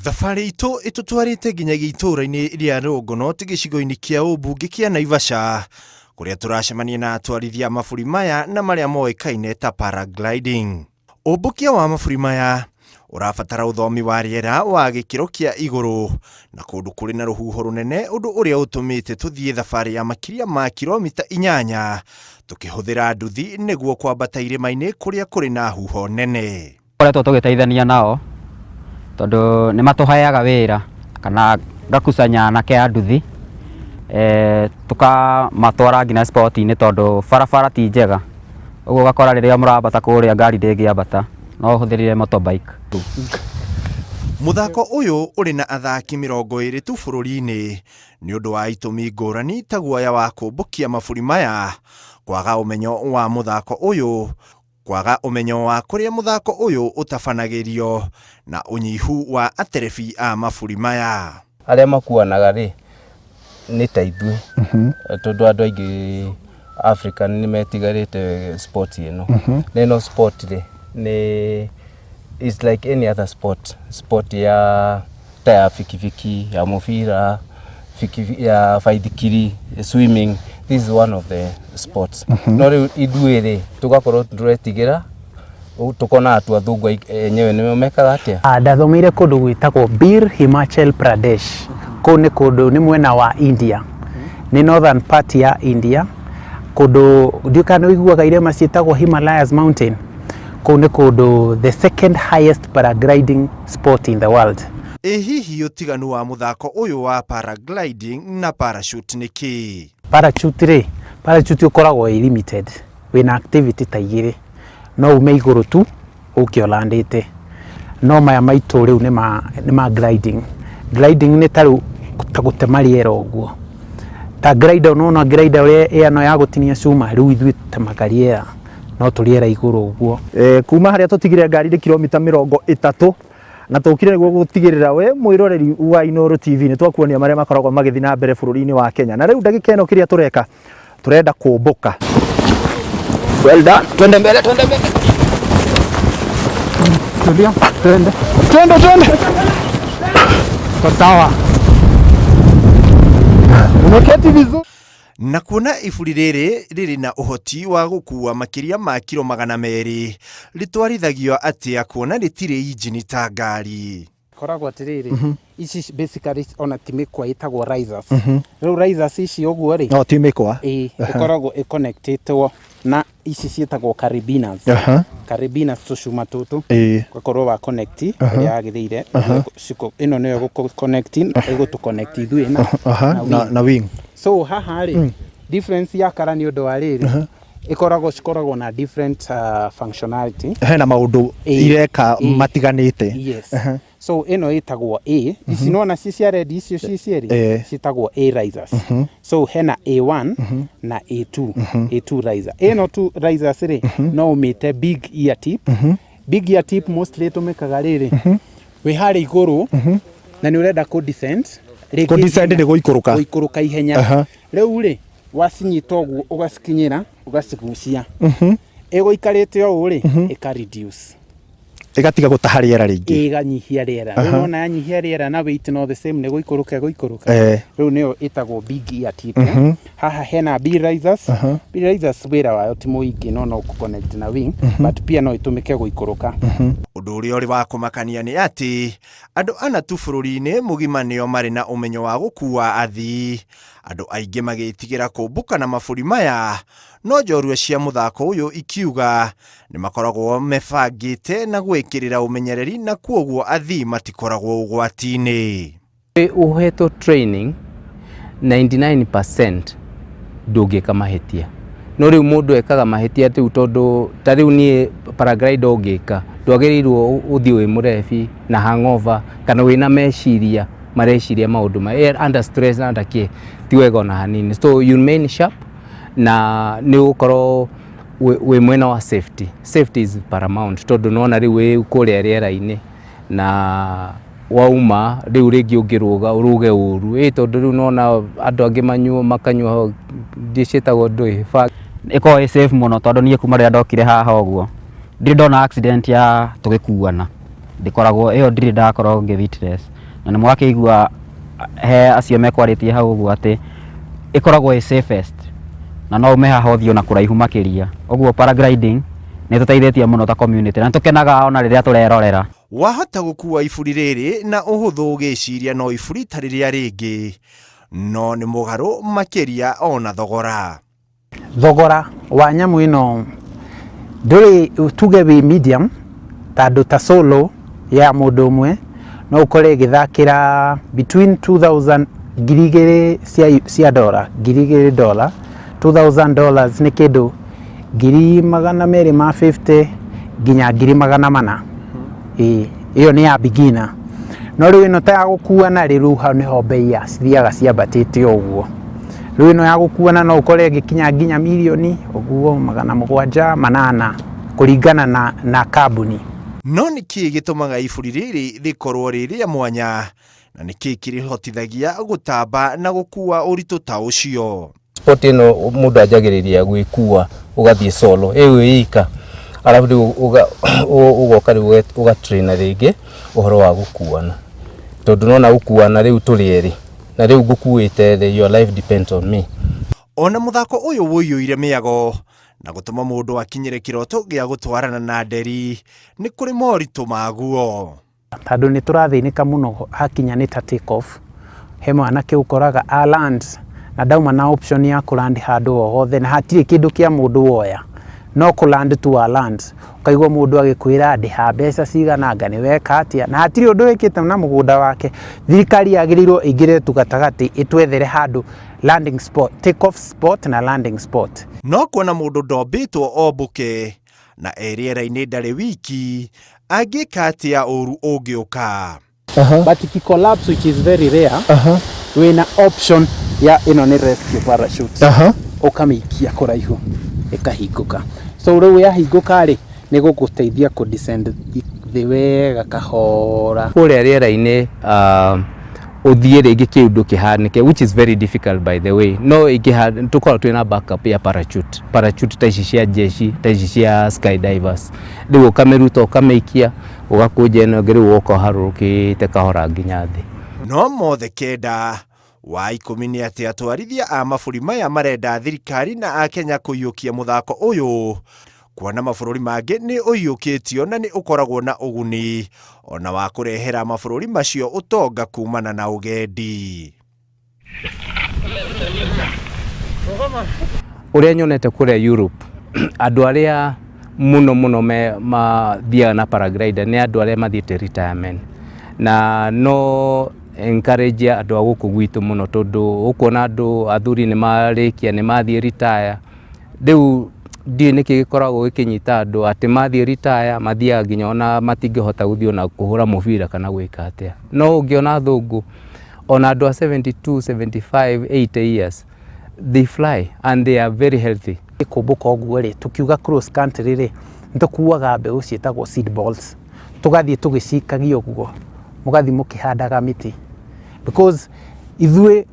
Thabarĩ itũ ĩtũtwarĩte nginyagia itũũra-inĩ rĩa Rongonot gĩcigo-inĩ kĩa ũmbunge kĩa Naivasha, kũrĩa tũracemania na atwarithia maburi maya na marĩa moĩkaine ta paragliding. Ũmbũkia wa maburi maya ũrabatara ũthomi wa rĩera wa gĩkĩro kĩa igũrũ na kũndũ kũrĩ na rũhuho rũnene, ũndũ ũrĩa ũtũmĩte tũthiĩ thabarĩ ya makĩria ma kilomita 8 tũkĩhũthĩra nduthi nĩguo kwambata irĩma-inĩ kũrĩa kũrĩ na huho nene. Koretwo tũgĩteithania nao tondũ nĩ matũheaga wĩra kana ngakusanya anake a nduthi tukamatwara nginya sport-inĩ tondũ barabara ti njega, ũguo ũgakora rĩrĩa mũrambata kũrĩa ngari ndĩngĩambata no ũhũthĩrire motorbike. Mũthako ũyũ ũrĩ na athaki 20 tu bũrũri-inĩ nĩ ũndũ wa itũmi ngũrani ta guoya wa kũmbũkia maburi maya, kwaga ũmenyo wa mũthako ũyũ, kwaga ũmenyo wa kũrĩa mũthako ũyũ ũtabanagĩrio na ũnyihu wa aterebi a maburi maya. Arĩa makuanaga rĩ nĩ ta ithuĩ tondũ andũ aingĩ Africa nĩ metigarĩte sport ĩno. Neno sport rĩ nĩ is like any other sport ya ta ya fikifiki, ya mubira, ya baithikiri, swimming. This is one of the sports. No rĩu ithuĩ rĩ tugakorwo tũretigĩra tukona atu athungu enyewe nĩmo mekaga atĩa. Ndathomeire kũndũ gwĩtagwo Bir, Himachal Pradesh. Kũu nĩ kũndũ nĩ mwena wa India, nĩ northern part ya India, kũndũ ndiũka nĩ ũiguaga irĩma ciĩtagwo Himalayas Mountain. Kũu nĩ kũndũ the second highest paragliding sport in the world. Hihi ũtiganu wa mũthako ũyũ wa paragliding na parachute nĩ kĩ? Parachute ũkoragwo limited, wĩna activity ta igĩrĩ, no ume igũrũ tu ũke ũlandĩte. No maya maitũ rĩu nĩ ma gliding. Gliding nĩ ta rĩu ta gũtema rĩera ũguo. Ta glider, unaona glider ũrĩa ĩno ya gũtinia cuma, rĩu ithuĩ tũtemaga rĩera no tũrĩera igũrũ ũguo. Kuma harĩa tũtigire ngari nĩ kilomita 30 na tũkire nĩguo gũtigĩrĩra we mwĩroreri wa Inooro TV nĩ twakuonia marĩa makoragwo magĩthiĩ na mbere bũrũri-inĩ wa Kenya. Na rĩu ndagĩka ĩno kĩrĩa tũreka turenda kũmbũka. Well done. Twende mbele. Tulia, twende. Sawa. Unaketi vizuri. Na kuona iburi rĩrĩ na ũhoti wa gũkua makĩria ma kilo 200 rĩtwarithagio atĩa kuona rĩtirĩ injini ta ngari? Koragwo atĩrĩrĩ, ici basically ona timĩkwa ĩtagwo risers. Rĩu risers ici ũguo rĩ, no timĩkwa ĩkoragwo ĩconnectĩtwo na ici ciĩtagwo carabiners. Carabiners tũcuma tũtũ ũgakorwo wa connect ĩrĩa yagĩrĩire. Ĩno nĩyo gũconnect, ĩgũtũconnect ithuĩ na wing. So haha rĩ difference ya kara nĩ ũndũ wa rĩrĩ cikoragwo na different functionality. Hena maũndũ ireka matiganĩte. Yes. So ĩno ĩtagwo A, ici nona ci cia red icio ci cieri citagwo A risers. So hena A1 na A2, A2 riser. Ĩno tu risers rĩ no umĩte big ear tip. Big ear tip mostly tumĩkaga rĩrĩ wĩ harĩ igũrũ na nĩ ũrenda ku descend. Descend nĩ gũikũrũka ihenya. Rĩu rĩ wacinyita ũguo ũgacikinyĩra ũgacigucia. Ĩgũikarĩte ũũ rĩ ĩka reduce, ĩgatiga gũtaha rĩera rĩingĩ, ĩganyihia rĩera. Rĩu ona yanyihia rĩera na weight no the same, nĩ gũikũrũka. Rĩu nĩyo ĩtagwo big ear tip. Haha hena B risers. B risers wĩra wayo ti mũingĩ, no connect na wing, but pia no ĩtũmĩke gũikũrũka. Ũndũ ũrĩa ũrĩ wa kũmakania nĩ atĩ andũ ana tu bũrũri-inĩ mũgima nĩo marĩ na ũmenyo wa gũkua athii. Andũ aingĩ magĩtigĩra kũmbũka na maburi maya, no njorua cia mũthako ũyũ ikiuga nĩ makoragwo mebangĩte na gwĩkĩrĩra ũmenyereri, na kuoguo athii matikoragwo ũgwati-inĩ. Uhetwo training 99% ndũngĩka mahĩtia. No rĩu mũndũ ekaga mahĩtia rĩu tondũ ta rĩu niĩ paraglider ũngĩka ndwagĩrĩirwo ũthiĩ wĩ mũrebi na hangover kana wĩna meciria mareciria maũndũ under stress na ndakĩ ti wega ona hanini. So you remain sharp na nĩ ũkorwo wĩ mwena wa safety. Safety is paramount tondũ nona rĩu wĩ kũrĩa rĩera-inĩ na wauma rĩu rĩngĩ ũngĩrũga ũruge ũru tondũ rĩu nona andũ angĩ makanyua ndĩcĩtagwo ndũĩ ĩkoragwo ĩ safe mũno tondũ niĩ kuma rĩrĩa ndokire haha ũguo ndirĩ ndona accident ya tũgĩkuana. Ndikoragwo ĩyo ndirĩ ndakorwo ngĩ witness. na nĩ mwakĩigua he acio mekwarĩtie hau ũguo atĩ ĩkoragwo ĩ safest na no ume haha ũthiĩ na kũraihu makĩria. Ũguo paragliding nĩ tũteithĩtie mũno ta community na tũkenaga ona rĩrĩa tũrerorera. Wahota gũkua iburi rĩrĩ na ũhũthũ ũgĩciria no iburi ta rĩrĩa rĩngĩ, no nĩ mũgarũ makĩria ona thogora. Thogora wa nyamũ ĩno ndũrĩ tuge wĩ medium, tondũ ta solo ya mũndũ ũmwe no ũkore ĩgĩthakĩra between 2000 ngiri igĩrĩ cia dola, ngiri igĩrĩ dola, $2,000 nĩ kĩndũ ngiri 250 nginya ngiri 400. Iyo nĩ ya beginner. No rĩu ĩno ta ya gũkuana rĩu hau nĩho bei cithiaga ciambatĩte ũguo. Rĩu ĩno ya gũkuana no ũkore ĩgĩkinya nginya mirioni ũguo 700, 800 kũringana na kambuni. No nĩkĩ gĩtũmaga iburi rĩrĩ rĩkorwo rĩrĩa mwanya, na nĩkĩ kĩrĩhotithagia gũtamba na gũkua ũritũ ta ũcio? Sport ĩno mũndũ anjagĩrĩria gwĩkua ũgathiĩ solo wĩ ika, alafu ũgoka rĩu ũgatraina rĩngĩ ũhoro wa gũkuana, tondũ nona gũkuana rĩu tũrĩ erĩ na rĩu ngũkuĩte your life depends on me. Ona mũthako ũyũ wũiyũire mĩago na gũtũma mũndũ akinyĩre kĩroto gĩa gũtwarana na nderi, nĩ kũrĩ moritũ maguo. Tondũ nĩ tũrathĩnĩka mũno hakinya nĩ ta take off. He mwanake ũkoraga land na dauma na option ya kũland handũ o hothe na hatirĩ kĩndũ kĩa mũndũ woya, no kũland tu land. Ũkaigua mũndũ agĩkwĩra ndĩha mbeca cigana anga nĩ weka atĩa, na hatirĩ ũndũ wĩkĩte na mũgũnda wake. Thirikari yagĩrĩirwo ĩingĩre tu gatagatĩ ĩtwethere handũ landing spot, take off spot na landing spot. No kuona mũndũ ndombĩtwo ombũke na rĩera-inĩ ndarĩ wiki, angĩka atĩa ũru ũngĩũka. But if you collapse, which is very rare, wĩna option ya ĩno nĩ rescue parachute. Ũkamĩikia kũraihu ĩkahingũka. So rĩu yahingũka rĩ nĩ gũgũteithia kũ descend thĩ wega kahora. Kũrĩa rĩera-inĩ ũthiĩ rĩngĩ kĩũndũ kĩhanĩke, which is very difficult by the way. No tũkorwo twĩna backup ya parachute ta ici cia jeshi, ta ici cia skydivers. Rĩu ũkamĩruta ũkamĩikia ũgakũnja ĩno ĩngĩ rĩu ũkaharũrũkĩte kahora nginya thĩ. No mothe kenda wa 10 nĩ atĩ atwarithia a mabũrũri maya marenda thirikari na Akenya kũiyũkia mũthako ũyũ, kuona mabũrũri mangĩ nĩ ũiyũkĩtio na nĩ ũkoragwo na ũguni ona wa kũrehera mabũrũri macio ũtonga kumana na ũgendi. Ũrĩa nyonete kũrĩa Europe, andũ arĩa mũno mathiaga na paraglider nĩ andũ arĩa mathiĩte retirement, na no encourage andũ a gũkũ gwitũ mũno, tondũ ũkuona andũ athuri nĩ marĩkia nĩ mathiĩ retire. Rĩu ndiĩ nĩkĩ gĩkoragwo gĩkĩnyita andũ atĩ mathiĩ retire mathiaga nginya ona matingĩhota gũthiĩ na kũhũra mũbira kana gwĩka atĩa. No ũngĩona thũngũ ona andũ a 72, 75, 80 years they fly and they are very healthy. Kũmbũka ũguo rĩ tukiuga cross country rĩ nĩtũkuaga mbeũ ciĩtagwo seed balls, tũgathiĩ tũgĩcikagia ũguo, mũgathiĩ mũkĩhandaga mĩtĩ, because ithuĩ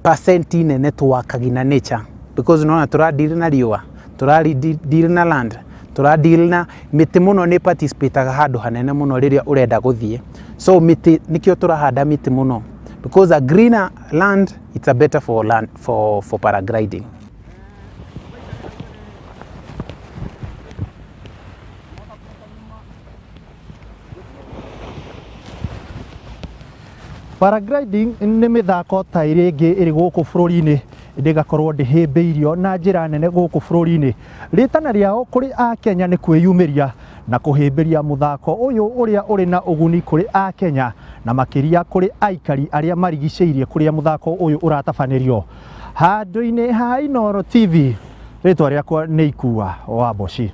percent nene tũwakagi na nature, because nona tũradeal na riũa, tũradeal na land, tũradeal na mĩtĩ mũno nĩ participate-aga handũ hanene mũno rĩrĩa ũrenda gũthiĩ. So mĩtĩ nĩkĩo tũrahanda mĩtĩ mũno, because a greener land it's a better for land for paragliding. Paragliding nĩ mĩthako ta ĩrĩa ĩngĩ ĩrĩ gũkũ bũrũri-inĩ, ndĩgakorwo ndĩhĩmbĩirio na njĩra nene gũkũ bũrũri-inĩ. Rĩtana rĩao kũrĩ Akenya nĩ kwĩyumĩria na kũhĩmbĩria mũthako ũyũ ũrĩa ũrĩ na ũguni kũrĩ Akenya na makĩria kũrĩ aikari arĩa marigicĩirie kũrĩa mũthako ũyũ ũratabanĩrio. Handũ-inĩ ha Inooro TV, rĩtwa rĩakwa nĩ Ikua wa Boshi.